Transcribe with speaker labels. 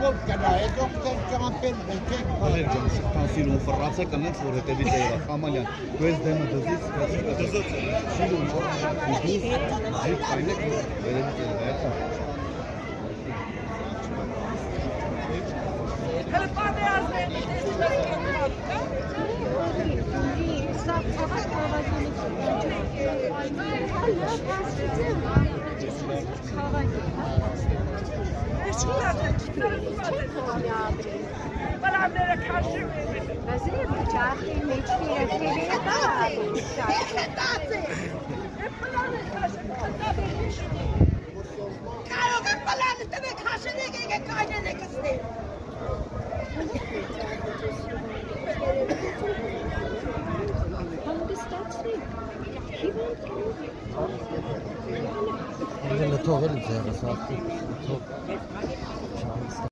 Speaker 1: կոպ կնա, հետո կամպել բենքեք։
Speaker 2: Ալեր ջան, սիրուն ֆրացա կանենց որ հետևից եղա Խամալյան։ Դու ես դեմը դզից, դզոց։ Սիրուն դուս այլ կայնեք վերևից եղա։
Speaker 3: Հələ պատերազմը Պարամները քաշում են։
Speaker 4: Վազիր ճախի մեջի եկել է դա։
Speaker 3: Պլանը քաշում,
Speaker 4: Կարող է պլանը տվեք հաշենեք եկեք կայնեն եք ստել։ Հանգստացրի։
Speaker 1: Թողել ձեռս,